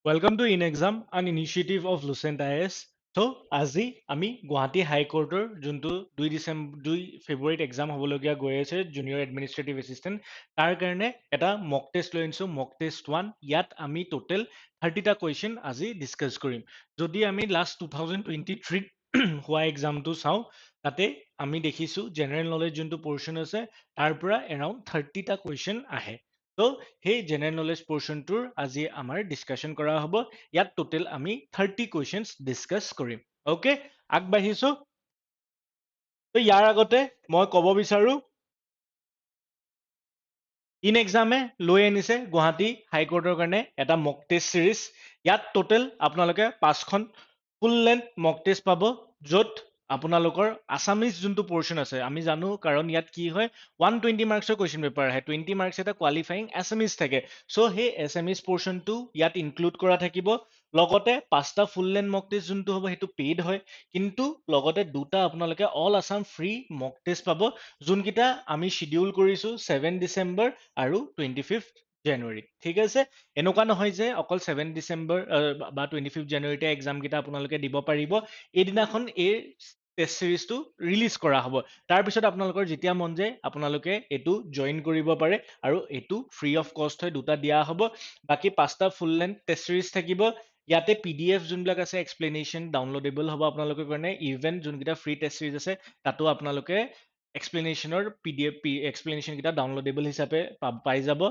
Welcome to In Exam, an initiative of Lucent IS. So, আজি আমি গুৱাহাটী হাইকোৰ্টৰ যোনটো 2 ফেব্ৰুৱাৰীত এক্সাম হ'বলগীয়া গৈ আছে জুনিয়ৰ এডমিনিষ্ট্ৰেটিভ এছিষ্টেণ্ট তাৰ কাৰণে এটা মক টেষ্ট লৈ আনিছোঁ মক টেষ্ট 1 ইয়াত আমি টোটেল 30টা কুৱেশ্যন আজি ডিছকাছ কৰিম যদি আমি লাষ্ট 2023 হোৱা এক্সামটো চাওঁ তাতে আমি দেখিছোঁ জেনেৰেল নলেজ যোনটো পৰ্চন আছে তাৰ পৰা এৰাউণ্ড 30টা কুৱেশ্যন আহে তো সেই জেনেৰেল নলেজ পৰ্চনটোৰ আজি আমাৰ ডিছকাশ্যন কৰা হ'ব ইয়াত টোটেল আমি 30 কুৱেশ্যনছ ডিছকাছ কৰিম অ'কে আগবাঢ়িছো তো ইয়াৰ আগতে মই ক'ব বিচাৰো ইন এক্সামে লৈ আনিছে গুৱাহাটী হাইকোৰ্টৰ কাৰণে এটা মক টেষ্ট চিৰিজ ইয়াত টোটেল আপোনালোকে 5খন ফুল লেন্থ মক টেষ্ট পাব য'ত আপোনালোকৰ আছামিজ যোনটো পৰ্চন আছে আমি জানো কাৰণ ইয়াত কি হয় 120 মাৰ্কছৰ কুৱেশ্যন পেপাৰ আহে 20 মাৰ্কছ এটা কোৱালিফাইং এছামিজ থাকে চ' সেই এছামিজ পৰ্চনটো ইয়াত ইনক্লুড কৰা থাকিব লগতে 5টা ফুল লেন্থ মক টেষ্ট যোনটো হ'ব সেইটো পেইড হয় কিন্তু লগতে দুটা আপোনালোকে অল আছাম ফ্ৰী মক টেষ্ট পাব যোনকেইটা আমি শিডিউল কৰিছো 7 ডিচেম্বৰ আৰু 25 জানুৱাৰী ঠিক আছে এনেকুৱা নহয় যে অকল 7 ডিচেম্বৰ বা 25 জানুৱাৰীতে এক্সাম কেইটা আপোনালোকে দিব পাৰিব এইদিনাখন এই টেষ্ট চিৰিজটো ৰিলিজ কৰা হ'ব তাৰপিছত আপোনালোকৰ যেতিয়া মন যায় আপোনালোকে এইটো জইন কৰিব পাৰে আৰু এইটো ফ্ৰী অফ কষ্ট হয় দুটা দিয়া হ'ব বাকী 5টা ফুল লেন্থ টেষ্ট চিৰিজ থাকিব ইয়াতে PDF যোনবিলাক আছে এক্সপ্লেনেশ্যন ডাউনলোডেবল হ'ব আপোনালোকৰ কাৰণে ইভেন যোনকেইটা ফ্ৰী টেষ্ট চিৰিজ আছে তাতো আপোনালোকে এক্সপ্লেনেশ্যনৰ PDF এক্সপ্লেনেশ্যন কেইটা ডাউনলোডেবল হিচাপে পাই যাব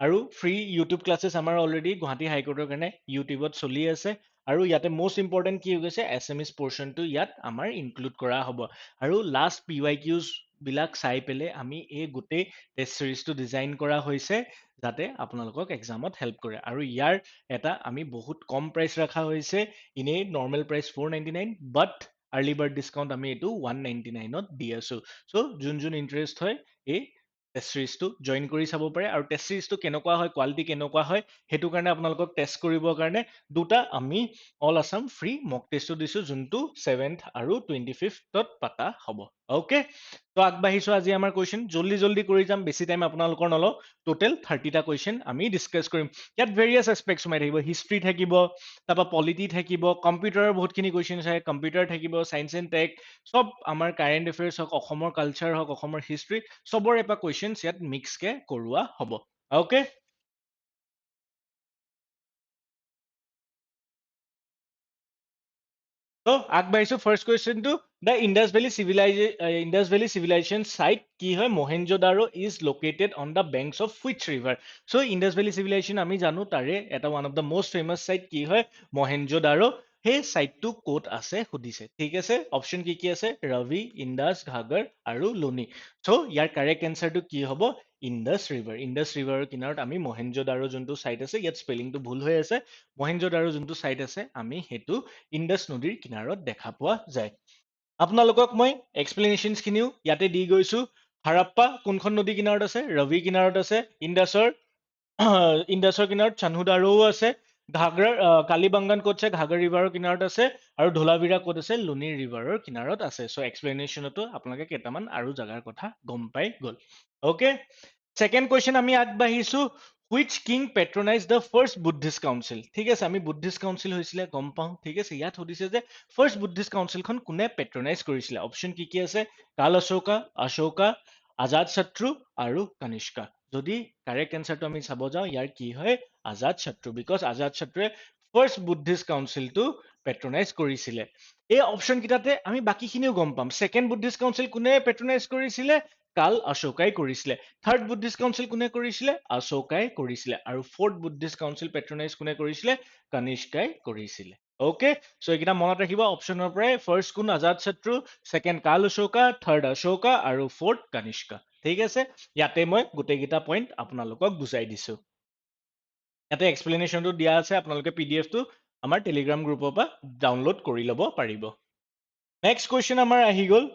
আৰু ফ্ৰী ইউটিউব ক্লাছেছ আমাৰ অলৰেডি গুৱাহাটী হাইকোৰ্টৰ কাৰণে ইউটিউবত চলি আছে আৰু ইয়াতে মষ্ট ইম্পৰ্টেণ্ট কি হৈ গৈছে এছএমএছ পৰ্চনটো ইয়াত আমাৰ ইনক্লুড কৰা হ'ব আৰু লাষ্ট PYQs বিলাক চাই পেলাই আমি এই গোটেই টেষ্ট চিৰিজটো ডিজাইন কৰা হৈছে যাতে আপোনালোকক এক্সামত হেল্প কৰে আৰু ইয়াৰ এটা আমি বহুত কম প্ৰাইচ ৰখা হৈছে এনেই নৰ্মেল প্ৰাইচ 499 বাট আৰ্লি বাৰ্ড ডিছকাউণ্ট আমি এইটো 199ত দি আছো চ' যোন ইণ্টাৰেষ্ট হয় এই টেষ্ট চিৰিজটো জইন কৰি চাব পাৰে আৰু টেষ্ট চিৰিজটো কেনেকুৱা হয় কোৱালিটি কেনেকুৱা হয় সেইটো কাৰণে আপোনালোকক টেষ্ট কৰিবৰ কাৰণে দুটা আমি অল আছাম ফ্ৰী মক টেষ্টটো দিছো যোনটো 7th আৰু 25ত পাতা হ'ব অ'কে তো আগবাঢ়িছো আজি আমাৰ কুৱেশ্যন জল্দি কৰি যাম বেছি টাইম আপোনালোকৰ নলওঁ টোটেল 30টা কুৱেশ্যন আমি ডিছকাছ কৰিম ইয়াত ভেৰিয়াছ এছপেক্টছ সোমাই থাকিব হিষ্ট্ৰী থাকিব তাৰপৰা পলিটি থাকিব কম্পিউটাৰৰ বহুতখিনি কুৱেশ্যন আহে কম্পিউটাৰ থাকিব চায়েন্স এণ্ড টেক সব আমাৰ কাৰেণ্ট এফেয়াৰ্ছ হওক অসমৰ কালচাৰ হওক অসমৰ হিষ্ট্ৰী চবৰে পৰা কুৱেশ্যনছ ইয়াত মিক্সকে কৰোৱা হ'ব অ'কে তো আগবাঢ়িছো ফাৰ্ষ্ট কুৱেশ্যনটো the Indus Valley civilisation site কি হয় Mohenjodaro is located on the banks of which river চ' ইণ্ডাছ ভেলী চিভিলাইজেশ্যন আমি জানো তাৰে এটা one of the most famous site কি হয় মহেঞ্জোদাৰো সেই চাইটটো ক'ত আছে সুধিছে ঠিক আছে অপশ্যন কি আছে ৰবি ইণ্ডাছ ঘাগৰ আৰু লুনি চ' ইয়াৰ কাৰেক্ট এনচাৰটো কি হ'ব ইণ্ডাছ ৰিভাৰৰ কিনাৰত আমি মহেঞ্জোদাৰো যোনটো চাইট আছে ইয়াত স্পেলিংটো ভুল হৈ আছে মহেঞ্জোদাৰো যোনটো চাইট আছে আমি সেইটো ইণ্ডাছ নদীৰ কিনাৰত দেখা পোৱা যায় আপোনালোকক মই এক্সপ্লেনেশ্যনছ খিনিও ইয়াতে দি গৈছো হাৰাপ্পা কোনখন নদী কিনাৰত আছে ৰবি কিনাৰত আছে ইণ্ডাছৰ কিনাৰত চানহুদাৰোও আছে ঘাগৰ কালিবাংগান ক'ত আছে ঘাগৰ ৰিভাৰৰ কিনাৰত আছে আৰু ধোলাবিৰা ক'ত আছে লুনি ৰিভাৰৰ কিনাৰত আছে চ' এক্সপ্লেনেশ্যনতো আপোনালোকে কেইটামান আৰু জাগাৰ কথা গম পাই গ'ল অ'কে ছেকেণ্ড কুৱেশ্যন আমি আগবাঢ়িছো which king patronise the first Buddhist council ঠিক আছে আমি বুদ্ধিষ্ট কাউন্সিল হৈছিলে গম পাওঁ ঠিক আছে ইয়াত সুধিছে যে ফাৰ্ষ্ট বুদ্ধিষ্ট কাউন্সিলখন কোনে পেট্ৰনাইজ কৰিছিলে অপশ্যন কি আছে কাল অশোকা আজাদ শত্ৰু আৰু কনিষ্কা যদি কাৰেক্ট এনচাৰটো আমি চাব যাওঁ ইয়াৰ কি হয় আজাদ শত্ৰু বিকজ আজাদ শত্ৰুৱে ফাৰ্ষ্ট বুদ্ধিষ্ট কাউন্সিলটো পেট্ৰনাইজ কৰিছিলে এই অপশ্যন কেইটাতে আমি বাকীখিনিও গম পাম ছেকেণ্ড বুদ্ধিষ্ট কাউন্সিল কোনে পেট্ৰনাইজ কৰিছিলে কাল অশোকাই কৰিছিলে থাৰ্ড বুদ্ধিষ্ট কাউন্সিল কোনে কৰিছিলে অশোকাই কৰিছিলে আৰু ফৰ্থ বুদ্ধিষ্ট কাউন্সিল পেট্ৰনাইজ কোনে কৰিছিলে কনিষ্কাই কৰিছিলে অ'কে চ' এইকেইটা মনত ৰাখিব অপশ্যনৰ পৰাই ফাৰ্ষ্ট কোন আজাদ শত্ৰু ছেকেণ্ড কাল অশোকা থাৰ্ড অশোকা আৰু ফৰ্থ কনিষ্কা ঠিক আছে ইয়াতে মই গোটেইকেইটা পইণ্ট আপোনালোকক বুজাই দিছো ইয়াতে এক্সপ্লেনেশ্যনটো দিয়া আছে আপোনালোকে PDFটো আমাৰ টেলিগ্ৰাম গ্ৰুপৰ পৰা ডাউনলোড কৰি ল'ব পাৰিব নেক্সট কুৱেশ্যন আমাৰ আহি গ'ল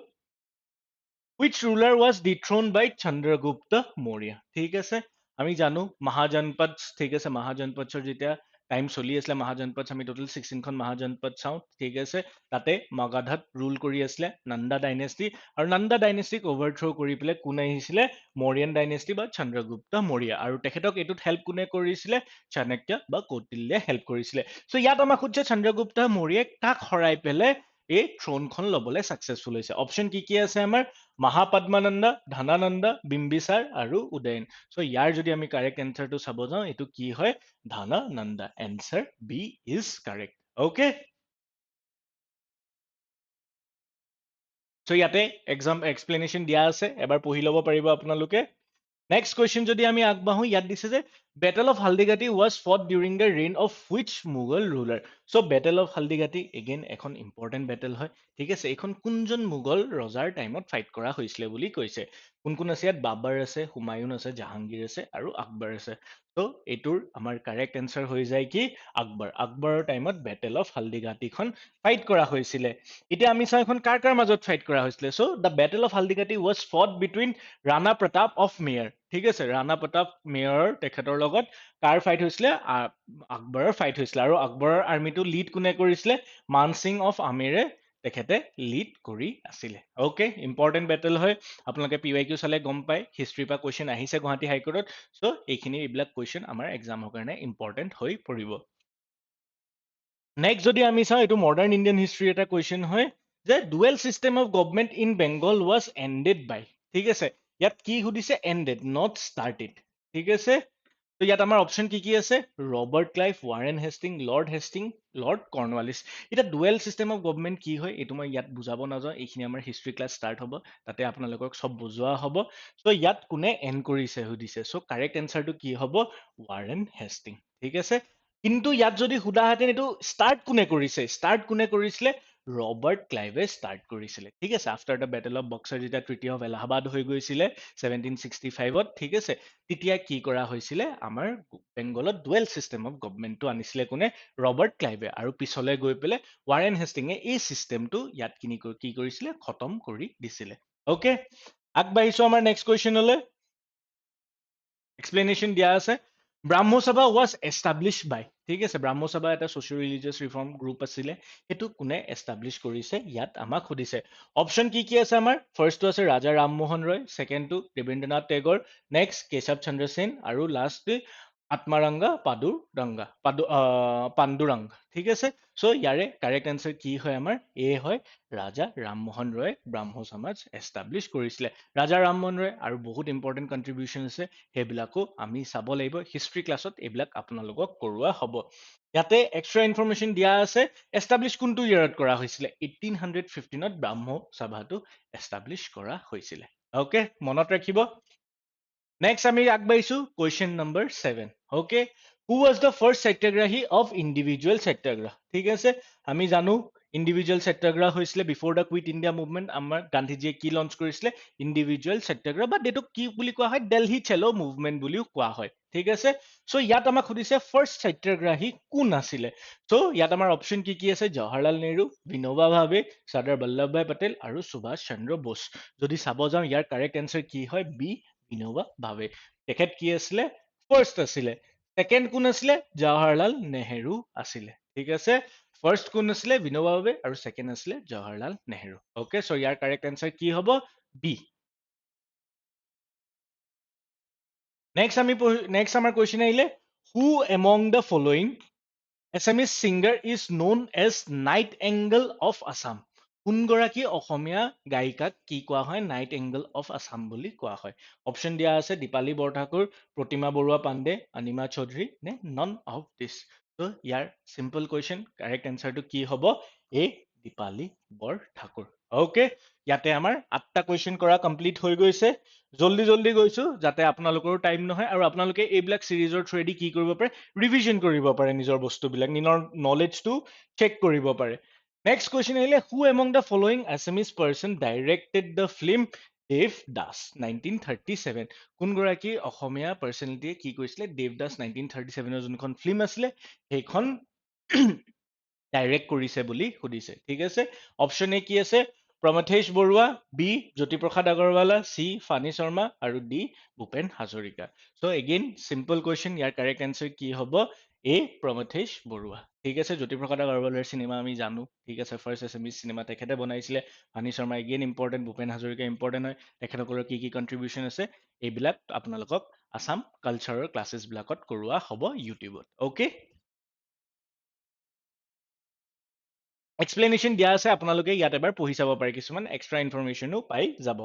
which ruler was dethroned by Chandragupta Maurya ঠিক আছে আমি জানো মহাজনপদ ঠিক আছে মহাজনপদৰ যেতিয়া টাইম চলি আছিলে মহাজনপদ আমি টোটেল 16খন মহাজনপদ চাওঁ ঠিক আছে তাতে মগধত ৰুল কৰি আছিলে নন্দা ডাইনেষ্টি আৰু নন্দা ডাইনেষ্টিক অভাৰথ্ৰ কৰি পেলাই কোন আহিছিলে মৌৰ্যন ডাইনেষ্টি বা চন্দ্ৰগুপ্ত মৌৰ্য আৰু তেখেতক এইটোত হেল্প কোনে কৰিছিলে চাণক্য বা কৌটিল্যে হেল্প কৰিছিলে চ' ইয়াত আমাক সুধিছে চন্দ্ৰগুপ্ত মৌৰ্যই কাক হৰাই পেলাই এই থ্ৰনখন ল'বলৈ ছাকচেছফুল হৈছে অপশ্যন কি আছে আমাৰ মহাপদ্মানন্দ ধনানন্দ বিম্বিসাৰ আৰু উদয়ন চ' ইয়াৰ যদি আমি কাৰেক্ট এনচাৰটো চাব যাওঁ এইটো কি হয় Dhanananda answer B is correct okay so' ইয়াতে এক্সাম এক্সপ্লেনেশ্যন দিয়া আছে এবাৰ পঢ়ি ল'ব পাৰিব আপোনালোকে নেক্সট কুৱেশ্যন যদি আমি আগবাঢ়ো ইয়াত দিছে যে battle of Haldighati was fought during the reign of which Mughal ruler so' battle of Haldighati again এখন ইম্পৰ্টেণ্ট বেটেল হয় ঠিক আছে এইখন কোনজন মোগল ৰজাৰ টাইমত ফাইট কৰা হৈছিলে বুলি কৈছে কোন কোন আছে ইয়াত বাবৰ আছে হুমায়ুন আছে জাহাংগীৰ আছে আৰু আকবৰ আছে চ' এইটোৰ আমাৰ কাৰেক্ট এনচাৰ হৈ যায় কি আকবৰ আকবৰৰ টাইমত বেটেল অফ হালদিঘাটিখন ফাইট কৰা হৈছিলে এতিয়া আমি চাওঁ এখন কাৰ কাৰ মাজত ফাইট কৰা হৈছিলে so' the battle of Haldighati was fought between Rana Pratap of Mewar ঠিক আছে ৰাণা প্ৰতাপ মেয়ৰ তেখেতৰ লগত কাৰ ফাইট হৈছিলে আকবৰৰ ফাইট হৈছিলে আৰু আকবৰৰ আৰ্মিটো লিড কোনে কৰিছিলে মান সিং অফ আমেৰে তেখেতে লিড কৰি আছিলে অ'কে ইম্পৰ্টেণ্ট বেটেল হয় আপোনালোকে PYQ চালে গম পায় হিষ্ট্ৰীৰ পৰা কুৱেশ্যন আহিছে গুৱাহাটী হাইকোৰ্টত চ' এইখিনি এইবিলাক কুৱেশ্যন আমাৰ এক্সামৰ কাৰণে ইম্পৰ্টেণ্ট হৈ পৰিব নেক্সট যদি আমি চাওঁ এইটো মডাৰ্ণ ইণ্ডিয়ান হিষ্ট্ৰী এটা কুৱেশ্যন হয় যে dual system of government in Bengal was ended by ঠিক আছে ইয়াত কি সুধিছে এণ্ডেড নট ষ্টাৰ্টেড ঠিক আছে তো ইয়াত আমাৰ অপশ্যন কি আছে Robert Clive Warren Hasting lord Cornwallis এতিয়া ডুৱেল চিষ্টেম অফ গভৰ্ণমেণ্ট কি হয় এইটো মই ইয়াত বুজাব নাযাওঁ এইখিনি আমাৰ হিষ্ট্ৰী ক্লাছ ষ্টাৰ্ট হ'ব তাতে আপোনালোকক চব বুজোৱা হ'ব চ' ইয়াত কোনে এণ্ড কৰিছে সুধিছে চ' কাৰেক্ট এনচাৰটো কি হ'ব ৱাৰেন হেষ্টিং ঠিক আছে কিন্তু ইয়াত যদি সোধাহেঁতেন এইটো ষ্টাৰ্ট কোনে কৰিছিলে ৰবাৰ্ট ক্লাইভে ষ্টাৰ্ট কৰিছিলে ঠিক আছে after the battle of boxer যেতিয়া ট্ৰিটি অফ এলাহাবাদ হৈ গৈছিলে 1765 ঠিক আছে তেতিয়া কি কৰা হৈছিলে আমাৰ বেংগলত ডুৱেল চিষ্টেম অফ গভৰ্ণমেণ্টটো আনিছিলে কোনে ৰবাৰ্ট ক্লাইভে আৰু পিছলৈ গৈ পেলাই ৱাৰেন হেষ্টিঙে এই চিষ্টেমটো ইয়াত কি কৰিছিলে খতম কৰি দিছিলে অ'কে আগবাঢ়িছো আমাৰ নেক্সট কুৱেশ্যনলৈ এক্সপ্লেনেশ্যন দিয়া আছে ব্ৰাহ্ম সভা ৱাজ এষ্টাব্লিছ বাই ঠিক আছে ব্ৰাহ্ম সভা এটা ছ'চিয়েল ৰিলিজিয়াছ ৰিফৰ্ম গ্ৰুপ আছিলে সেইটো কোনে এষ্টাব্লিছ কৰিছে ইয়াত আমাক সুধিছে অপশ্যন কি আছে আমাৰ ফাৰ্ষ্টটো আছে ৰাজা ৰামমোহন ৰয় ছেকেণ্ডটো দেৱেন্দ্ৰনাথ টেগৰ নেক্সট কেশৱ চন্দ্ৰ সেন আৰু লাষ্ট আত্মাৰাংগা পাণ্ডুৰাংগ ঠিক আছে চ' ইয়াৰে কাৰেক্ট এনচাৰ কি হয় আমাৰ এ হয় ৰাজা ৰামমোহন ৰয় ব্ৰাহ্ম সমাজ এষ্টাব্লিছ কৰিছিলে ৰাজা ৰামমোহন ৰয় আৰু বহুত ইম্পৰ্টেণ্ট কণ্ট্ৰিবিউশ্যন আছে সেইবিলাকো আমি চাব লাগিব হিষ্ট্ৰী ক্লাছত এইবিলাক আপোনালোকক কৰোৱা হ'ব ইয়াতে এক্সট্ৰা ইনফৰমেশ্যন দিয়া আছে এষ্টাব্লিছ কোনটো ইয়াৰত কৰা হৈছিলে 1815ত ব্ৰাহ্ম সভাটো এষ্টাব্লিছ কৰা হৈছিলে অ'কে মনত ৰাখিব নেক্সট আমি আগবাঢ়িছো question number 7 okay who was the first satyagrahi of individual satyagraha ঠিক আছে আমি জানো ইণ্ডিভিজুৱেল সত্যাগ্ৰহ হৈছিলে before the quit India movement আমাৰ গান্ধীজীয়ে কি লঞ্চ কৰিছিলে ইণ্ডিভিজুৱেল সত্যাগ্ৰহ বা এইটোক কি বুলি কোৱা হয় দিল্লী চেলো মুভমেণ্ট বুলিও কোৱা হয় ঠিক আছে চ' ইয়াত আমাক সুধিছে ফাৰ্ষ্ট সত্যাগ্ৰাহী কোন আছিলে চ' ইয়াত আমাৰ অপশ্যন কি আছে জৱাহৰলাল নেহৰু বিনোবা ভাৱে চৰ্দাৰ বল্লভ ভাই পেটেল আৰু সুভাষ চন্দ্ৰ বোস যদি চাব যাওঁ ইয়াৰ কাৰেক্ট এনচাৰ কি হয় বি বিনোবা ভাৱে তেখেত কি আছিলে ফাৰ্ষ্ট আছিলে ছেকেণ্ড কোন আছিলে জৱাহৰলাল নেহৰু আছিলে ঠিক আছে ফাৰ্ষ্ট কোন আছিলে বিনোবা ভাৱে আৰু ছেকেণ্ড আছিলে জৱাহৰলাল নেহৰু অ'কে চ' ইয়াৰ কাৰেক্ট এনচাৰ কি হ'ব বি নেক্সট আমাৰ কুৱেশ্যন আহিলে who among the following Assamese singer is known as Night Angle of Assam. কোনগৰাকী অসমীয়া গায়িকাক কি কোৱা হয় নাইট এংগল অফ আছাম বুলি কোৱা হয় অপশ্যন দিয়া আছে দীপালী বৰঠাকুৰ প্ৰতিমা বৰুৱা পাণ্ডে অনিমা চৌধুৰী নে নন অফ দিছ ত' ইয়াৰ চিম্পল কুৱেশ্যন কাৰেক্ট এনচাৰটো কি হ'ব এ দীপালী বৰঠাকুৰ অ'কে ইয়াতে আমাৰ 8টা কুৱেশ্যন কৰা কমপ্লিট হৈ গৈছে জল্দি গৈছো যাতে আপোনালোকৰো টাইম নহয় আৰু আপোনালোকে এইবিলাক চিৰিজৰ থ্ৰুৱেদি কি কৰিব পাৰে ৰিভিজন কৰিব পাৰে নিজৰ বস্তুবিলাক নিজৰ নলেজটো চেক কৰিব পাৰে নেক্সট কুৱেশ্যন আহিলে who among the following Assamese person directed the film Devdas 1937 কোনগৰাকী অসমীয়া পাৰ্চনেলিটিয়ে কি কৰিছিলে দেৱ দাস 1937ৰ যোনখন ফিল্ম আছিলে সেইখন ডাইৰেক্ট কৰিছে বুলি সুধিছে ঠিক আছে অপশ্যন এ কি আছে প্ৰমথেশ বৰুৱা বি জ্যোতিপ্ৰসাদ আগৰৱালা চি ফানী শৰ্মা আৰু D Bhupen Hazarika so' again simple question ইয়াৰ কাৰেক্ট এনচাৰ কি হ'ব এ প্ৰমথেশ বৰুৱা ঠিক আছে জ্যোতিপ্ৰসাদ আগৰৱালৰ চিনেমা আমি জানো ঠিক আছে ফাৰ্ষ্ট এছএমিজ চিনেমা তেখেতে বনাইছিলে Bhani Sarma again important Bhupen Hazarika important হয় তেখেতসকলৰ কি কণ্ট্ৰিবিউশ্যন আছে এইবিলাক আপোনালোকক আসাম কালচাৰৰ ক্লাছেছবিলাকত কৰোৱা হ'ব ইউটিউবত অ'কে এক্সপ্লেনেশ্যন দিয়া আছে আপোনালোকে ইয়াত এবাৰ পঢ়ি চাব পাৰে কিছুমান এক্সট্ৰা ইনফৰমেশ্যনো পাই যাব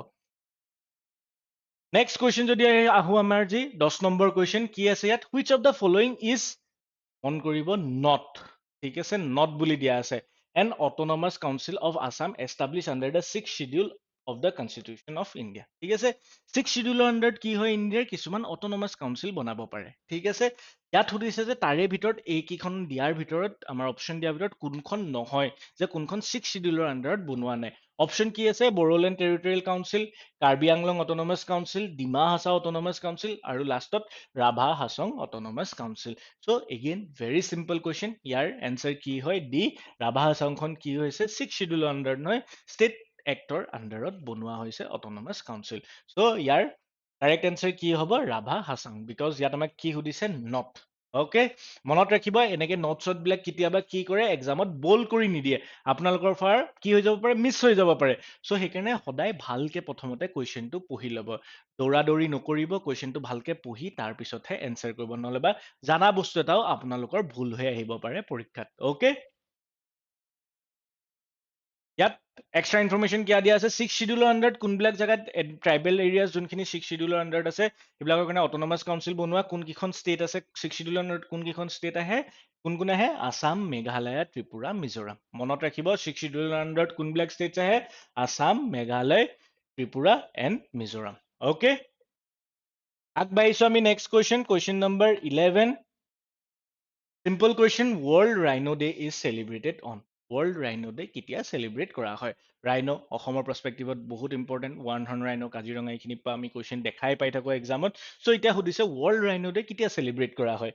নেক্সট কুৱেশ্যন যদি আহো আমাৰ যি 10 নম্বৰ কুৱেশ্যন কি আছে ইয়াত which of the following is মন কৰিব নট ঠিক আছে নট বুলি দিয়া আছে N autonomous council of Assam establish under the 6th schedule of the constitution of India ঠিক আছে 6th শিডিউলৰ আণ্ডাৰত কি হয় ইণ্ডিয়াৰ কিছুমান অটনমাছ কাউন্সিল বনাব পাৰে ঠিক আছে ইয়াত সুধিছে যে তাৰে ভিতৰত এইকেইখন দিয়াৰ ভিতৰত আমাৰ অপশ্যন দিয়াৰ ভিতৰত কোনখন নহয় যে কোনখন 6th শিডিউলৰ আণ্ডাৰত বনোৱা নাই অপশ্যন কি আছে Bodoland territorial council Karbi Anglong autonomous council Dima Hasao autonomous council আৰু লাষ্টত ৰাভা হাছং অটনমাছ কাউন্সিল চ' এগেইন ভেৰি চিম্পল কুৱেশ্যন ইয়াৰ এনচাৰ কি হয় ডি ৰাভা হাছংখন কি হৈছে 6th শিডিউলৰ আণ্ডাৰত নহয় ষ্টেট এক্টৰ আণ্ডাৰত বনোৱা হৈছে অটনমাছ কাউন্সিল চ' ইয়াৰ কাৰেক্ট এনচাৰ কি হ'ব ৰাভা হাছাং বিকজ ইয়াত আমাক কি সুধিছে নট অ'কে মনত ৰাখিব এনেকে নোটছত বিলাক কেতিয়াবা কি কৰে এক্সামত বল কৰি নিদিয়ে আপোনালোকৰ ফাৰ কি হৈ যাব পাৰে মিছ হৈ যাব পাৰে চ' সেইকাৰণে সদায় ভালকে প্ৰথমতে কুৱেশ্যনটো পঢ়ি ল'ব দৌৰা দৌৰি নকৰিব কুৱেশ্যনটো ভালকে পঢ়ি তাৰ পিছতহে এনচাৰ কৰিব নহ'লে বা জানা বস্তু এটাও আপোনালোকৰ ভুল হৈ আহিব পাৰে পৰীক্ষাত অ'কে ইয়াত এক্সট্ৰা ইনফৰমেশ্যন কিয় দিয়া আছে 6th শিডিউলৰ আণ্ডাৰত কোনবিলাক জেগাত ট্ৰাইবেল এৰিয়াজ যোনখিনি 6th শিডিউলৰ আণ্ডাৰত আছে সেইবিলাকৰ কাৰণে অটনমাছ কাউন্সিল বনোৱা কোনকেইখন ষ্টেট আছে 6th শিডিউলৰ আণ্ডাৰত কোনকেইখন ষ্টেট আহে কোন কোন আহে আসাম মেঘালয় ত্ৰিপুৰা মিজোৰাম মনত ৰাখিব 6th শিডিউলৰ আণ্ডাৰত কোনবিলাক ষ্টেটছ আহে আসাম মেঘালয় ত্ৰিপুৰা এণ্ড মিজোৰাম অ'কে আগবাঢ়িছো আমি next question number 11 Simple question, World Rhino Day is celebrated on. World Rhino Day কেতিয়া celebrate কৰা হয়? Rhino অসমৰ perspective বহুত important. One horn rhino Kaziranga এইখিনি পৰা আমি question দেখাই পাই থাকো examত. So এতিয়া সুধিছে World Rhino Day কেতিয়া celebrate কৰা হয়?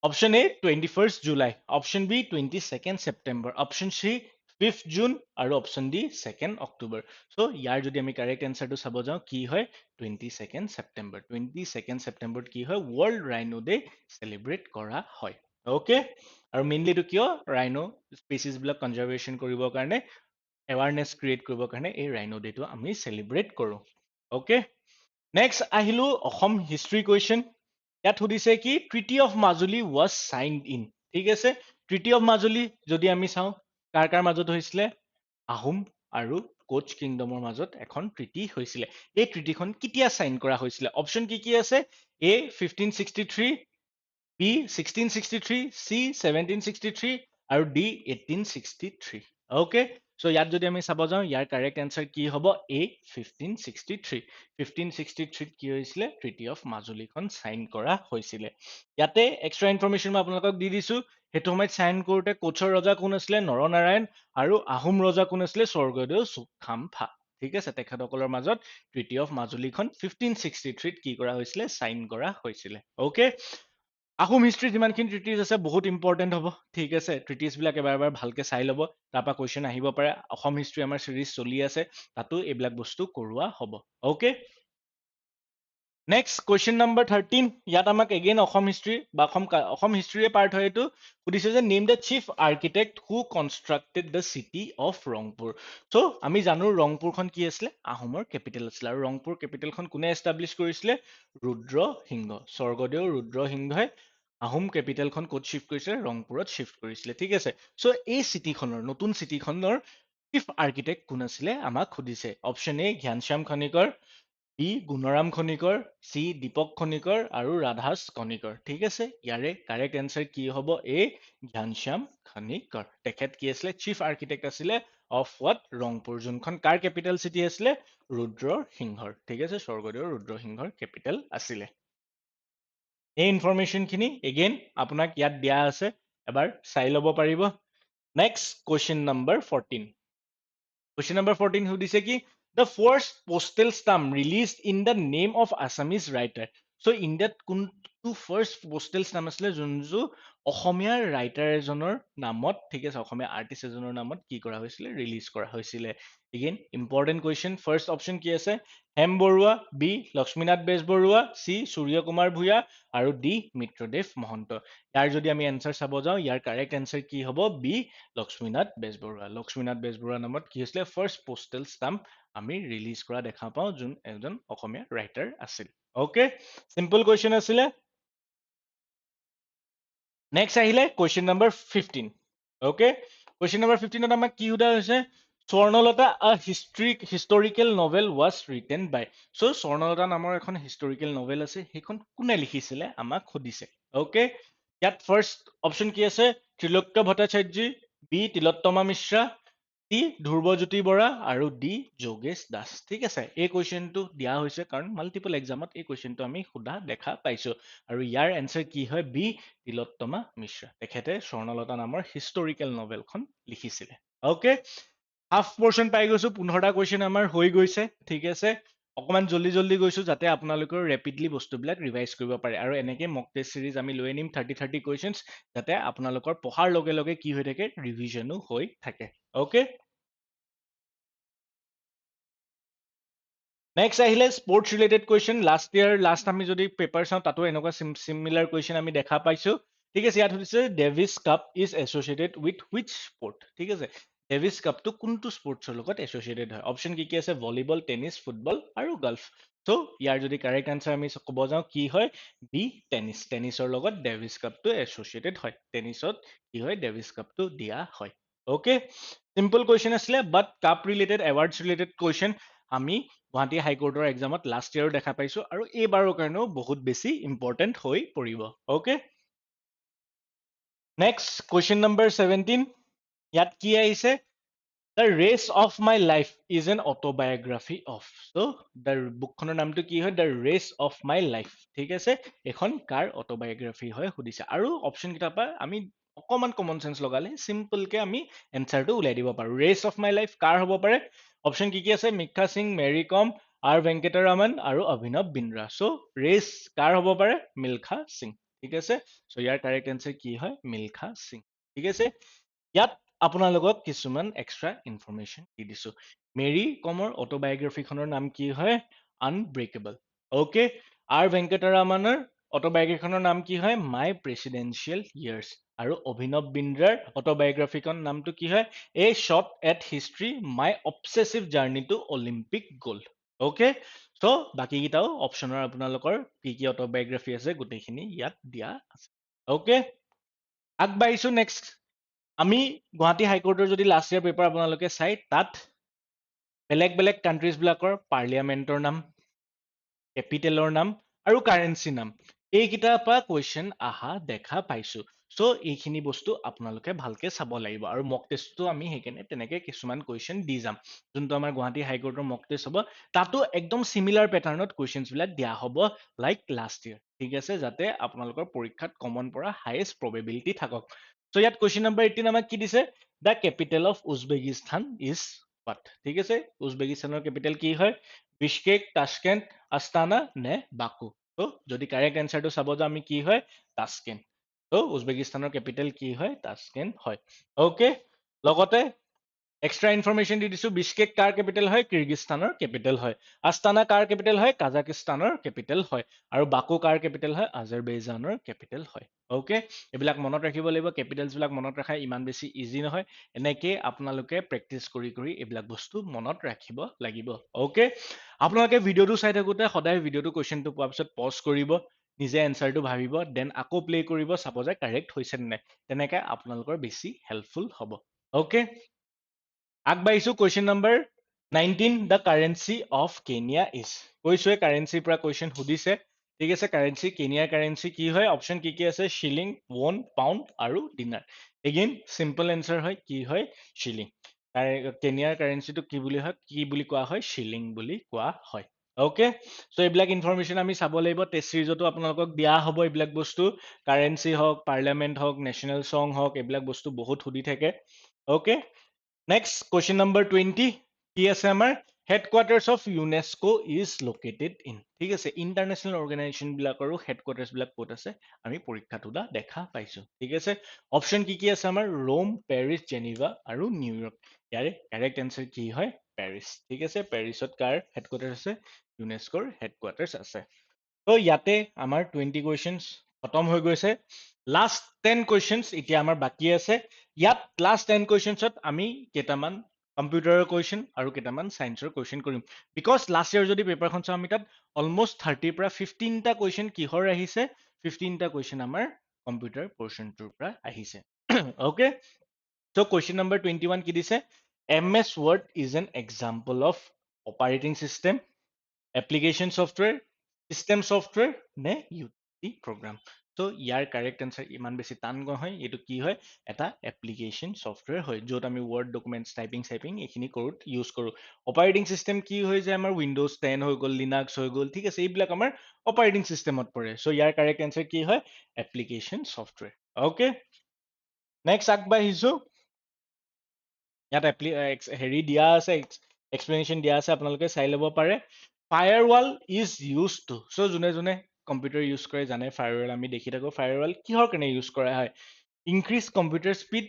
Option A 21st July. Option B 22nd September. Option C 5th June আৰু option D 2nd October. So ইয়াৰ যদি আমি correct answer টো চাব যাওঁ কি হয় 22nd September. 22nd September কি হয় World Rhino Day celebrate কৰা হয়. অ'কে আৰু মেইনলি এইটো কিয় ৰাইনো স্পেচিছ বিলাক কনজাৰ্ভেশ্যন কৰিবৰ কাৰণে এৱাৰনেছ ক্ৰিয়েট কৰিবৰ কাৰণে এই ৰাইনো ডেটো আমি চেলিব্ৰেট কৰোঁ অ'কে নেক্সট আহিলো অসম হিষ্ট্ৰী কুৱেশ্যন ইয়াত সুধিছে কি treaty of Majuli was signed in ঠিক আছে ট্ৰিটি অফ মাজুলী যদি আমি চাওঁ কাৰ কাৰ মাজত হৈছিলে আহোম আৰু কোচ কিংডমৰ মাজত এখন ট্ৰিটি হৈছিলে এই ট্ৰিটিখন কেতিয়া চাইন কৰা হৈছিলে অপশ্যন কি আছে এ 1563 B 1663, C 1763 আৰু D 1863 অ'কে চ' ইয়াত যদি আমি চাব যাওঁ ইয়াৰ কাৰেক্ট এনচাৰ কি হ'ব A 1563 1563 কি হৈছিলে ট্ৰিটি অফ মাজুলীখন চাইন কৰা হৈছিলে ইয়াতে এক্সট্ৰা ইনফৰমেশ্যন মই আপোনালোকক দি দিছো সেইটো সময়ত চাইন কৰোঁতে কোচৰ ৰজা কোন আছিলে নৰনাৰায়ণ আৰু আহোম ৰজা কোন আছিলে স্বৰ্গদেউ চুকাম্ফা ঠিক আছে তেখেতসকলৰ মাজত ট্ৰিটি অফ মাজুলীখন 1563 কি কৰা হৈছিলে চাইন কৰা হৈছিলে অ'কে আহোম হিষ্ট্ৰী যিমানখিনি ট্ৰিটিজ আছে বহুত ইম্পৰ্টেণ্ট হ'ব ঠিক আছে ট্ৰিটিজবিলাক এবাৰ ভালকে চাই ল'ব তাৰপৰা কুৱেশ্যন আহিব পাৰে অসম হিষ্ট্ৰী আমাৰ চিৰিজ চলি আছে তাতো এইবিলাক বস্তু কৰোৱা হ'ব অ'কে নেক্সট কুৱেশ্যন নম্বৰ 13 ইয়াত আমাক এগেইন অসম হিষ্ট্ৰী বা অসম হিষ্ট্ৰীৰে পাৰ্ট হয় এইটো সুধিছে যে name the chief architect who constructed the city of Rangpur so' আমি জানো ৰংপুৰখন কি আছিলে আহোমৰ কেপিটেল আছিলে আৰু ৰংপুৰ কেপিটেলখন কোনে এষ্টাব্লিছ কৰিছিলে ৰুদ্ৰসিংহ স্বৰ্গদেউ ৰুদ্ৰসিংহই আহোম কেপিটেলখন ক'ত শ্বিফ্ট কৰিছিলে ৰংপুৰত শ্বিফ্ট কৰিছিলে ঠিক আছে চ' এই চিটিখনৰ নতুন চিটিখনৰ চিফ আৰ্কিটেক্ট কোন আছিলে আমাক সুধিছে option A Ghanashyam Khanikar B Gunaram Khanikar C Dipak Khanikar আৰু ৰাধাস খনিকৰ ঠিক আছে ইয়াৰে কাৰেক্ট এনচাৰ কি হ'ব এ ঘ্যানশ্যাম খনিকৰ তেখেত কি আছিলে চিফ আৰ্কিটেক্ট আছিলে অফ হোৱাট ৰংপুৰ যোনখন কাৰ কেপিটেল চিটি আছিলে ৰুদ্ৰসিংহৰ ঠিক আছে স্বৰ্গদেউ ৰুদ্ৰসিংহৰ কেপিটেল আছিলে এই ইনফৰমেশ্যনখিনি এগেইন আপোনাক ইয়াত দিয়া আছে এবাৰ চাই ল'ব পাৰিব next question number 14 Question number 14 সুধিছে কি the first postal stamp released in the name of Assamese writer. So ইণ্ডিয়াত কোনটো first postal stamp আছিলে যোনটো অসমীয়া ৰাইটাৰ এজনৰ নামত, ঠিক আছে, অসমীয়া আৰ্টিষ্ট এজনৰ নামত কি কৰা হৈছিলে, ৰিলিজ কৰা হৈছিলে। Again important question, first option কি আছে, হেম বৰুৱা, বি লক্ষ্মীনাথ বেজবৰুৱা, চি সূৰ্য কুমাৰ ভূঞা, আৰু ডি মিত্ৰদেৱ মহন্ত। ইয়াৰ যদি আমি এনচাৰ চাব যাওঁ, ইয়াৰ কাৰেক্ট এনচাৰ কি হ'ব, বি লক্ষ্মীনাথ বেজবৰুৱা। লক্ষ্মীনাথ বেজবৰুৱাৰ নামত কি হৈছিলে, ফাৰ্ষ্ট পোষ্টেল ষ্টাম্প আমি ৰিলিজ কৰা দেখা পাওঁ, যোন এজন অসমীয়া ৰাইটাৰ আছিল। অ'কে, চিম্পল কুৱেশ্যন আছিলে। নেক্সট আহিলে question number 15। Okay, question number 15ত আমাক কি সোধা হৈছে, Swarnalata historical novel was written by. So' Swarnalata নামৰ এখন হিষ্টৰিকেল নভেল আছে, সেইখন কোনে লিখিছিলে আমাক সুধিছে। অ'কে, ইয়াত ফাৰ্ষ্ট অপশ্যন কি আছে, ত্ৰিলোক্য ভট্টাচাৰ্যী, বি তিলোত্তমা মিশ্ৰা, চি ধ্ৰুৱজ্যোতি বৰা, আৰু ডি যোগেশ দাস। ঠিক আছে, এই কুৱেশ্যনটো দিয়া হৈছে কাৰণ মাল্টিপল এক্সামত এই কুৱেশ্যনটো আমি সোধা দেখা পাইছো, আৰু ইয়াৰ এনচাৰ কি হয়, বি তিলোত্তমা মিশ্ৰা। তেখেতে স্বৰ্ণলতা নামৰ হিষ্টৰিকেল নভেলখন লিখিছিলে। অ'কে, হাফ পৰ্চন পাই গৈছো, 15টা কুৱেশ্যন আমাৰ হৈ গৈছে। ঠিক আছে, অকমান জল্দি জল্দি গৈছো যাতে আপোনালোকৰ ৰেপিডলি বস্তুবিলাক ৰিভাইজ কৰিব পাৰে, আৰু এনেকে মক টেষ্ট চিৰিজ আমি লৈ আনিম 30 কুৱেশ্যনছ, যাতে আপোনালোকৰ পঢ়াৰ লগে লগে কি হৈ থাকে, ৰিভিজনো হৈ থাকে। অ'কে, নেক্সট আহিলে স্পৰ্টছ ৰিলেটেড কুৱেশ্যন। লাষ্ট আমি যদি পেপাৰ চাওঁ, তাতো এনেকুৱা চিমিলাৰ কুৱেশ্যন আমি দেখা পাইছো। ঠিক আছে, ইয়াত সুধিছে Davis cup is associated with which sport. ঠিক আছে, ডেভিছ কাপটো কোনটো স্পৰ্টছৰ লগত এছ'চিয়েটেড হয়। অপশ্যন কি কি আছে, ভলীবল, টেনিছ, ফুটবল, আৰু গল্ফ। চ' ইয়াৰ যদি কাৰেক্ট আনচাৰ আমি ক'ব যাওঁ, কি হয়, বি টেনিছ। টেনিছৰ লগত ডেভিছ কাপটো এছ'চিয়েটেড হয়, টেনিছত কি হয়, ডেভিছ কাপটো দিয়া হয়। অ'কে, চিম্পল কুৱেশ্যন আছিলে, but cup related, awards related question আমি গুৱাহাটী হাইকোৰ্টৰ এক্সামত লাষ্ট ইয়াৰো দেখা পাইছো, আৰু এইবাৰৰ কাৰণেও বহুত বেছি ইম্পৰ্টেণ্ট হৈ পৰিব। Okay, next question number 17। ইয়াত কি আহিছে, the race of my life is an autobiography of. So' the বুকখনৰ নামটো কি হয়, the race of my life. ঠিক আছে, এখন কাৰ অট'বায়'গ্ৰাফি হয় সুধিছে, আৰু অপশ্যন কেইটাৰ পৰা আমি অকমান কমন চেঞ্চ লগালে চিম্পলকে আমি এনচাৰটো উলিয়াই দিব পাৰো। ৰেচ অফ মাই লাইফ কাৰ হ'ব পাৰে, অপশ্যন কি কি আছে, মিল্খা সিং, মেৰী কম, আৰ ভেংকটৰামন, আৰু অভিনৱ বিন্দ্ৰা। চ' ৰেচ কাৰ হ'ব পাৰে, মিল্খা সিং। ঠিক আছে, চ' ইয়াৰ কাৰেক্ট এনচাৰ কি হয়, মিল্খা সিং। ঠিক আছে, ইয়াত আপোনালোকক কিছুমান এক্সট্ৰা ইনফৰমেশ্যন দি দিছো। মেৰী কমৰ অট'বায়'গ্ৰাফিখনৰ নাম কি হয়, আনব্ৰেকেবল। অ'কে, আৰ ভেংকটৰামনৰ অট'বায়'গ্ৰাফিখনৰ নাম কি হয়, মাই প্ৰেচিডেন্সিয়েল ইয়াৰ্ছ। আৰু অভিনৱ বিন্দ্ৰাৰ অট'বায়'গ্ৰাফিখন নামটো কি হয়, a shot at history, my obsessive journey to Olympic gold. Okay, so' বাকীকেইটাও অপশ্যনৰ আপোনালোকৰ কি কি অট'বায়'গ্ৰাফি আছে গোটেইখিনি ইয়াত দিয়া আছে। অ'কে, আগবাঢ়িছো নেক্সট। আমি গুৱাহাটী হাইকোৰ্টৰ যদি লাষ্ট ইয়াৰ পেপাৰ আপোনালোকে চাই, তাত বেলেগ বেলেগ কাণ্ট্ৰিজ বিলাকৰ পাৰ্লিয়ামেণ্টৰ নাম, কেপিটেলৰ নাম, আৰু কাৰেঞ্চি নাম, এইকেইটাৰ পৰা কুৱেশ্যন আহা দেখা পাইছো। চ' এইখিনি বস্তু আপোনালোকে ভালকে চাব লাগিব, আৰু মক টেষ্টটো আমি সেইকাৰণে তেনেকে কিছুমান কুৱেশ্যন দি যাম। যোনটো আমাৰ গুৱাহাটী হাইকোৰ্টৰ মক টেষ্ট হ'ব, তাতো একদম চিমিলাৰ পেটাৰ্ণত কুৱেশ্যনছ বিলাক দিয়া হ'ব লাইক লাষ্ট ইয়াৰ। ঠিক আছে, যাতে আপোনালোকৰ পৰীক্ষাত কমন পৰা হাইয়েষ্ট প্ৰবেবিলিটি থাকক। চ' ইয়াত কুৱেশ্যন নম্বৰ 18 আমাক কি দিছে, the capital of Uzbekistan is what. ঠিক আছে, উজবেকিস্তানৰ কেপিটেল কি হয়, বিশকেক, তাস্কেণ্ট, আস্তানা, নে বাকু। ত' যদি কাৰেক্ট এনচাৰটো চাব যাওঁ, আমি কি হয়, তাস্কেণ্ট। ত' উজবেকিস্তানৰ কেপিটেল কি হয়, তাস্কেণ্ট হয়। অ'কে, লগতে এক্সট্ৰা ইনফৰমেশ্যন দি দিছো, বিশকেক কাৰ কেপিটেল হয়, কিৰ্গিস্তানৰ কেপিটেল হয়। আস্তানা কাৰ কেপিটেল হয়, কাজাকিস্তানৰ কেপিটেল হয়। আৰু বাকু কাৰ কেপিটেল হয়, আজাৰবেইজানৰ কেপিটেল হয়। অ'কে, এইবিলাক মনত ৰাখিব লাগিব, কেপিটেলছ বিলাক মনত ৰখা ইমান বেছি ইজি নহয়। এনেকে আপোনালোকে প্ৰেক্টিচ কৰি কৰি এইবিলাক বস্তু মনত ৰাখিব লাগিব। অ'কে, আপোনালোকে ভিডিঅ'টো চাই থাকোতে সদায় ভিডিঅ'টো কুৱেশ্যনটো পোৱাৰ পিছত পজ কৰিব, নিজে এনচাৰটো ভাবিব, দেন আকৌ প্লে কৰিব, চাব যে কাৰেক্ট হৈছে নে নাই। তেনেকে আপোনালোকৰ বেছি হেল্পফুল হ'ব। অ'কে, আগবাঢ়িছো question number 19, the currency of Kenya is. কৈছোৱে কাৰেঞ্চিৰ পৰা কুৱেশ্যন সুধিছে। ঠিক আছে, কাৰেঞ্চি, কেনিয়াৰ কাৰেঞ্চি কি হয়, অপশ্যন কি কি আছে, শিলিং, ৱন, পাউণ্ড, আৰু দিনাৰ। এগেইন চিম্পল এনচাৰ হয়, কি হয়, শিলিং। কেনিয়াৰ কাৰেঞ্চিটো কি বুলি হয়, কি বুলি কোৱা হয়, শিলিং বুলি কোৱা হয়। অ'কে, চ' এইবিলাক ইনফৰমেশ্যন আমি চাব লাগিব। টেষ্ট চিৰিজতো আপোনালোকক দিয়া হ'ব এইবিলাক বস্তু, কাৰেঞ্চি হওক, পাৰ্লিয়ামেণ্ট হওক, নেশ্যনেল চং হওক, এইবিলাক বস্তু বহুত সুধি থাকে। অ'কে, নেক্সট কুৱেশ্যন নম্বৰ 20 কি আছে আমাৰ, headquarters of UNESCO is located in. ঠিক আছে, ইণ্টাৰনেশ্যনেল অৰ্গেনাইজেশ্যন বিলাকৰো হেডকোৱাৰ্টাৰ্ছ বিলাক ক'ত আছে আমি পৰীক্ষাটো দেখা পাইছো। ঠিক আছে, অপশ্যন কি আছে আমাৰ? ৰোম, পেৰিছ, জেনিভা আৰু নিউয়ৰ্ক। ইয়াৰে কাৰেক্ট এনচাৰ কি হয়? পেৰিছ। ঠিক আছে, পেৰিছত কাৰ হেডকোৱাৰ্টাৰ্ছ আছে? ইউনেস্কোৰ হেডকোৱাৰ্টাৰ্ছ আছে। ত' ইয়াতে আমাৰ 20 কুৱেশ্যনছ খতম হৈ গৈছে। লাষ্ট 10 কুৱেশ্যনছ এতিয়া আমাৰ বাকী আছে। ইয়াত লাষ্ট 10 কুৱেশ্যনছত আমি কেইটামান কম্পিউটাৰৰ কুৱেশ্যন আৰু কেইটামান ছায়েন্সৰ কুৱেশ্যন কৰিম। বিকজ লাষ্ট ইয়াৰ যদি পেপাৰখন চাওঁ আমি তাত অলমষ্ট 30ৰ পৰা 15টা কুৱেশ্যন কিহৰ আহিছে? 15টা কুৱেশ্যন আমাৰ কম্পিউটাৰ পৰ্চনটোৰ পৰা আহিছে। অ'কে, চ' কুৱেশ্যন নম্বৰ 21 কি দিছে? MS Word is an example of operating system, application software, system software নে utility program? ত' ইয়াৰ কাৰেক্ট এনচাৰ ইমান বেছি টান নহয়। এইটো কি হয়? এটা এপ্লিকেশ্যন ছফ্টৱেৰ হয়, য'ত আমি ৱৰ্ড ডকুমেণ্টছ টাইপিং এইখিনি কৰোঁ ইউজ কৰোঁ। অপাৰেটিং চিষ্টেম কি হৈ যায়? আমাৰ উইণ্ডোজ 10 হৈ গ'ল, লিনাক্স হৈ গ'ল। ঠিক আছে, এইবিলাক আমাৰ অপাৰেটিং চিষ্টেমত পৰে। চ' ইয়াৰ কাৰেক্ট এনচাৰ কি হয়? Application software. অ'কে, নেক্সট আগবাঢ়িছো। ইয়াত হেৰি দিয়া আছে, এক্সপ্লেনেশ্যন দিয়া আছে, আপোনালোকে চাই ল'ব পাৰে। Firewall is use to. So' যোনে যোনে কম্পিউটাৰ ইউজ কৰে জানে ফায়াৰৱাল আমি দেখি থাকোঁ। ফায়াৰৱাল কিহৰ কাৰণে ইউজ কৰা হয়? Increase computer speed,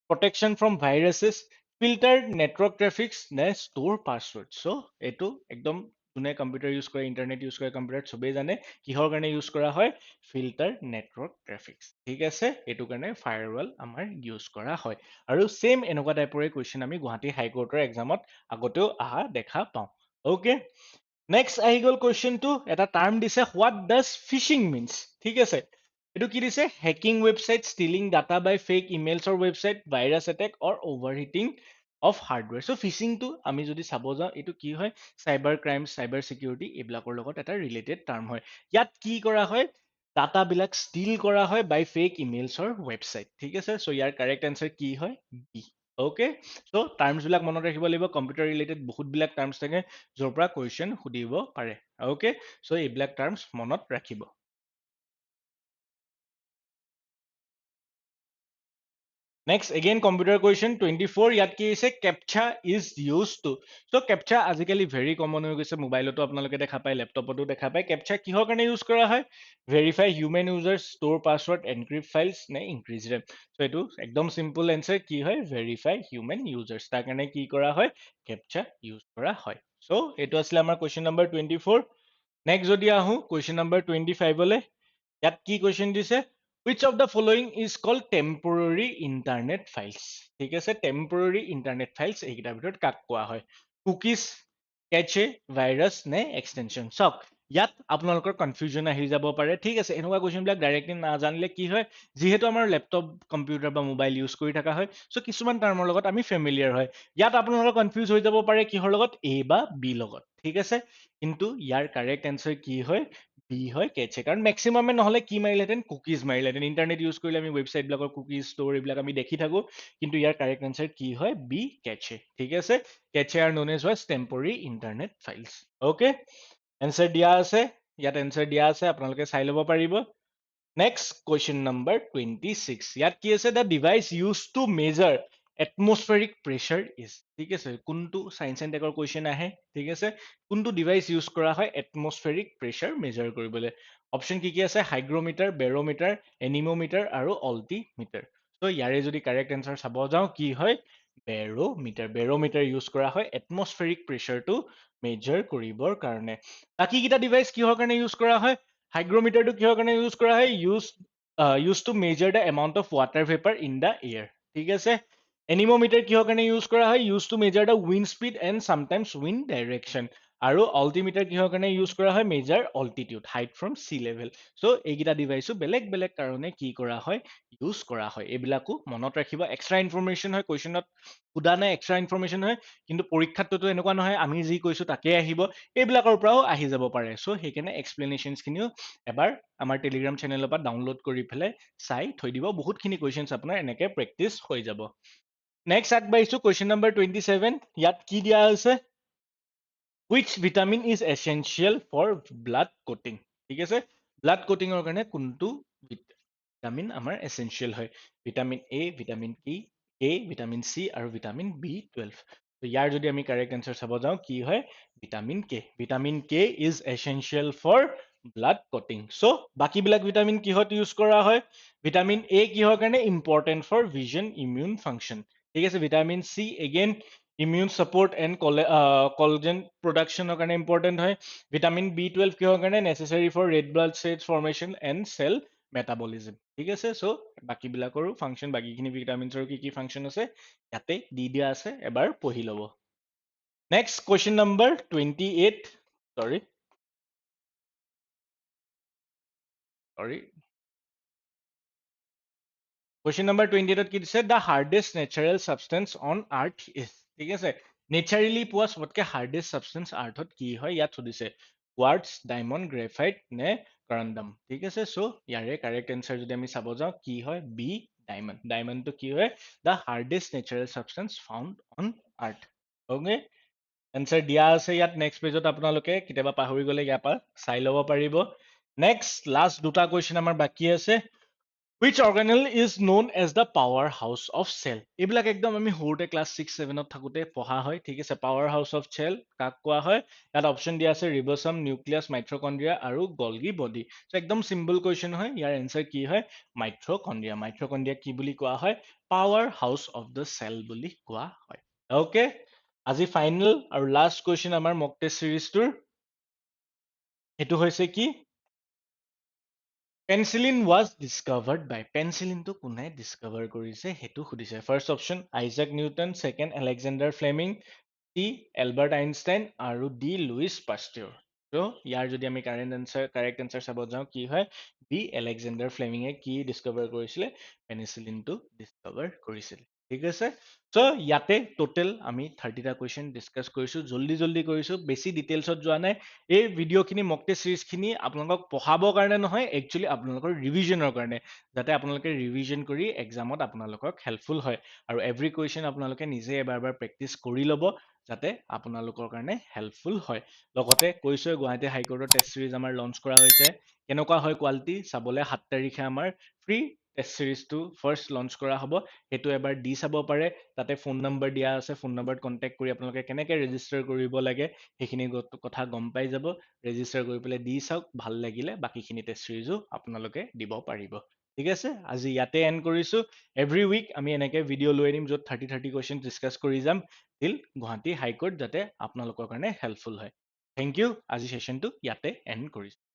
protection from viruses, filter network traffics নে ষ্ট'ৰ পাছৱৰ্ড। চ' এইটো একদম যোনে কম্পিউটাৰ ইউজ কৰে, ইণ্টাৰনেট ইউজ কৰে কম্পিউটাৰত, চবেই জানে কিহৰ কাৰণে ইউজ কৰা হয়? Filter network traffics. ঠিক আছে, এইটো কাৰণে ফায়াৰৱাল আমাৰ ইউজ কৰা হয়। আৰু ছেম এনেকুৱা টাইপৰে কুৱেশ্যন আমি গুৱাহাটী হাইকোৰ্টৰ এক্সামত আগতেও অহা দেখা পাওঁ। অ'কে, নেক্সট আহি গ'ল কুৱেশ্যনটো। এটা টাৰ্ম দিছে, হোৱাট ডাজ ফিচিং মিনছ। ঠিক আছে, এইটো কি দিছে? Hacking website, stealing data by fake ইমেইলছৰ website, virus attack or overheating of hardware. So' ফিচিংটো আমি যদি চাব যাওঁ, এইটো কি হয়? চাইবাৰ ক্ৰাইম, চাইবাৰ চিকিউৰিটি এইবিলাকৰ লগত এটা ৰিলেটেড টাৰ্ম হয়। ইয়াত কি কৰা হয়? ডাটাবিলাক ষ্টিল কৰা হয় বাই ফেক ইমেইলছৰ ৱেবছাইট। ঠিক আছে, চ' ইয়াৰ কাৰেক্ট এনচাৰ কি হয়? বি। অ'কে, চ' টাৰ্মছবিলাক মনত ৰাখিব লাগিব। কম্পিউটাৰ ৰিলেটেড বহুতবিলাক টাৰ্মছ থাকে য'ৰ পৰা কুৱেশ্যন সুধিব পাৰে। অ'কে, চ' এইবিলাক টাৰ্মছ মনত ৰাখিব। Next again computer question 24। ইয়াত কি হৈছে? Captcha is use to. So' captcha আজিকালি ভেৰি কমন হৈ গৈছে, মোবাইলতো আপোনালোকে দেখা পায়, লেপটপতো দেখা পায়। কেপচা কিহৰ কাৰণে ইউজ কৰা হয়? Verify human users, store password, encrypt files নে ইনক্ৰিজ ৰেম। চ' এইটো একদম চিম্পল এনচাৰ কি হয়? Verify human users. তাৰ কাৰণে কি কৰা হয়? কেপচা ইউজ কৰা হয়। চ' এইটো আছিলে আমাৰ কুৱেশ্যন নম্বৰ 24। নেক্সট যদি আহোঁ কুৱেশ্যন নম্বৰ 25লৈ, ইয়াত কি কুৱেশ্যন দিছে? Which of the following is called temporary internet files? ঠিক আছে, temporary internet files এইকেইটাৰ ভিতৰত কাক কোৱা হয়? কুকিজ, কেচে, ভাইৰাছ নে এক্সটেনশ্যন? চাওক, ইয়াত আপোনালোকৰ কনফিউজন আহি যাব পাৰে। ঠিক আছে, এনেকুৱা কুৱেশ্যনবিলাক ডাইৰেক্টলি নাজানিলে কি হয়? যিহেতু আমাৰ লেপটপ, কম্পিউটাৰ বা মোবাইল ইউজ কৰি থকা হয়, চ' কিছুমান টাৰ্মৰ লগত আমি ফেমিলিয়াৰ হয়। ইয়াত আপোনালোকৰ কনফিউজ হৈ যাব পাৰে কিহৰ লগত? এ বা বি লগত। ঠিক আছে, কিন্তু ইয়াৰ কাৰেক্ট এনচাৰ কি হয়? বি হয়, কেচে। কাৰণ মেক্সিমামে নহ'লে কি মাৰিলেহেঁতেন? কুকিজ মাৰিলেহেঁতেন। ইণ্টাৰনেট ইউজ কৰিলে আমি ৱেবছাইটবিলাকৰ কুকিজ, ষ্ট'ৰ এইবিলাক আমি দেখি থাকোঁ, কিন্তু ইয়াৰ কাৰেক্ট এনচাৰ কি হয়? বি, কেচে। ঠিক আছে, cache are known as was temporary internet files. Okay, answer দিয়া আছে, ইয়াত এনচাৰ দিয়া আছে, আপোনালোকে চাই ল'ব পাৰিব। Next question number 26। ইয়াত কি আছে? The device use to measure atmospheric pressure is. ঠিক আছে, কোনটো চায়েন্স এণ্ড টেকৰ কুৱেশ্যন আহে? ঠিক আছে, কোনটো ডিভাইচ ইউজ কৰা হয় এটমস্ফেৰিক প্ৰেছাৰ মেজাৰ কৰিবলৈ? অপশ্যন কি আছে? হাইগ্ৰমিটাৰ, বেৰমিটাৰ, এনিমোমিটাৰ আৰু অল্টিমিটাৰ। চ' ইয়াৰে যদি কাৰেক্ট এনচাৰ চাব যাওঁ, কি হয়? বেৰমিটাৰ। বেৰমিটাৰ ইউজ কৰা হয় এটমস্ফেৰিক প্ৰেছাৰটো মেজাৰ কৰিবৰ কাৰণে। বাকীকেইটা ডিভাইচ কিহৰ কাৰণে ইউজ কৰা হয়? হাইগ্ৰমিটাৰটো কিহৰ কাৰণে ইউজ কৰা হয়? Use to measure the amount of water vapour in the air. ঠিক আছে, এনিমোমিটাৰ কিহৰ কাৰণে ইউজ কৰা হয়? Use to measure the wind speed and sometimes wind direction. আৰু অল্টিমিটাৰ কিহৰ কাৰণে ইউজ কৰা হয়? Measure altitude, height from sea level. So' এইকেইটা ডিভাইচো বেলেগ বেলেগ কাৰণে কি কৰা হয়? ইউজ কৰা হয়। এইবিলাকো মনত ৰাখিব। এক্সট্ৰা ইনফৰমেশ্যন হয়, কুৱেশ্যনত সোধা নাই, এক্সট্ৰা ইনফৰমেশ্যন হয়, কিন্তু পৰীক্ষাততো এনেকুৱা নহয় আমি যি কৈছোঁ তাকেই আহিব, এইবিলাকৰ পৰাও আহি যাব পাৰে। চ' সেইকাৰণে এক্সপ্লেনেশ্যনছখিনিও এবাৰ আমাৰ টেলিগ্ৰাম চেনেলৰ পৰা ডাউনলোড কৰি পেলাই চাই থৈ দিব। বহুতখিনি কুৱেশ্যনছ আপোনাৰ এনেকৈ প্ৰেক্টিচ হৈ যাব। নেক্সট আগবাঢ়িছোঁ কুৱেশ্যন নম্বৰ 27। ইয়াত কি দিয়া হৈছে? Which vitamin is essential for blood coating? ঠিক আছে, ব্লাড কোটিঙৰ কাৰণে কোনটো ভিটামিন আমাৰ এচেঞ্চিয়েল হয়? Vitamin A, vitamin E, K, vitamin C আৰু ভিটামিন B12। তো ইয়াৰ যদি আমি কাৰেক্ট এনচাৰ চাব যাওঁ কি হয় vitamin K vitamin K is essential for blood clotting so' বাকীবিলাক ভিটামিন কিহত ইউজ কৰা হয় ভিটামিন এ কিহৰ কাৰণে important for vision immune function ঠিক আছে vitamin C again immune support and collagen প্ৰোডাকশনেৰ কাৰণে ইম্পৰ্টেন্ট হয় ভিটামিন বি12 কিহৰ কাৰণে necessary for red blood cells formation and cell metabolism ঠিক আছে সো বাকীবিলাকৰো ফাংচন বাকীখিনি ভিটামিনছৰ কি কি ফাংচন আছে ইয়াতে দি দিয়া আছে এবাৰ পঢ়ি ল'ব নেক্সট কুৱেশ্যন নম্বৰ 28 সৰি Question number 28 কি দিছে the hardest natural substance on earth is ঠিক আছে নেচাৰেলি পোৱা সবতকে হাৰ্ডেষ্ট সাবস্টেন্স আৰ্থত কি হয় ইয়াত সুধিছে কোৱাৰ্টছ ডায়মণ্ড গ্ৰেফাইট নে কৰাণ্ডাম ঠিক আছে সো ইয়াৰে কাৰেক্ট এনসাৰ যদি আমি চাব যাওঁ কি হয় বি ডায়মণ্ড ডায়মণ্ডটো কি হয় the hardest natural substance found on earth okay answer দিয়া আছে ইয়াত নেক্সট পেজত আপোনালোকে কেতিয়াবা পাহৰি গলে ইয়াৰ পৰা চাই ল'ব পাৰিব নেক্সট লাষ্ট দুটা কুৱেশ্যন আমাৰ বাকী আছে Which organelle is known as the powerhouse of cell? এইবিলাক একদম আমি সৰুতে ক্লাছ 6-7ত থাকোতে পঢ়া হয় ঠিক আছে পাৱাৰ হাউচ অফ চেল কাক কোৱা হয় ইয়াত অপশ্যন দিয়া আছে ৰিবছম নিউক্লিয়াছ মাইট্ৰকণ্ড্ৰিয়া আৰু গলগি বডি সো একদম সিম্পল কুৱেশ্যন হয় ইয়াৰ এনসাৰ কি হয় মাইট্ৰকণ্ড্ৰিয়া মাইট্ৰকণ্ড্ৰিয়া কি বুলি কোৱা হয় power house of the cell বুলি কোৱা হয় ওকে আজি ফাইনেল আৰু লাষ্ট কুৱেশ্যন আমাৰ মক টেষ্ট সিৰিজটোৰ সেইটো হৈছে কি পেনিচিলিন was discovered by পেনিচিলিনটো কোনে ডিস্কভাৰ কৰিছে সেইটো সুধিছে first option Isaac Newton second Alexander Fleming C Albert Einstein আৰু ডি লুইচ পাষ্টিয়ৰ তো ইয়াৰ যদি আমি কাৰেক্ট এনসাৰ চাব যাওঁ কি হয় বি এলেকজেণ্ডাৰ ফ্লেমিঙে কি ডিস্কভাৰ কৰিছিলে পেনিচিলিনটো ডিস্কভাৰ কৰিছিল ঠিক আছে চ' ইয়াতে টোটেল আমি 30টা কুৱেশ্যন ডিছকাছ কৰিছো জল্দি জল্দি কৰিছো বেছি ডিটেইলছত যোৱা নাই এই ভিডিঅ'খিনি মক টেষ্ট চিৰিজখিনি আপোনালোকক পঢ়াবৰ কাৰণে নহয় একচুৱেলি আপোনালোকৰ ৰিভিজনৰ কাৰণে যাতে আপোনালোকে ৰিভিজন কৰি এক্সামত আপোনালোকক হেল্পফুল হয় আৰু এভৰি কুৱেশ্যন আপোনালোকে নিজে এবাৰ এবাৰ প্ৰেক্টিচ কৰি ল'ব যাতে আপোনালোকৰ কাৰণে হেল্পফুল হয় লগতে কৈছো গুৱাহাটী হাইকোৰ্টৰ টেষ্ট চিৰিজ আমাৰ লঞ্চ কৰা হৈছে কেনেকুৱা হয় কোৱালিটি চাবলৈ 7 তাৰিখে আমাৰ ফ্ৰী টেষ্ট চিৰিজটো ফাৰ্ষ্ট লঞ্চ কৰা হ'ব সেইটো এবাৰ দি চাব পাৰে তাতে ফোন নম্বৰ দিয়া আছে ফোন নম্বৰত কণ্টেক্ট কৰি আপোনালোকে কেনেকৈ ৰেজিষ্টাৰ কৰিব লাগে সেইখিনি কথা গম পাই যাব ৰেজিষ্টাৰ কৰি পেলাই দি চাওক ভাল লাগিলে বাকীখিনি টেষ্ট চিৰিজো আপোনালোকে দিব পাৰিব ঠিক আছে আজি ইয়াতে এণ্ড কৰিছো এভৰি উইক আমি এনেকৈ ভিডিঅ' লৈ আনিম য'ত 30 কুৱেশ্যন ডিছকাছ কৰি যাম টিল গুৱাহাটী হাইকোৰ্ট যাতে আপোনালোকৰ কাৰণে হেল্পফুল হয় থেংক ইউ আজি ছেশ্যনটো ইয়াতে এণ্ড কৰিছো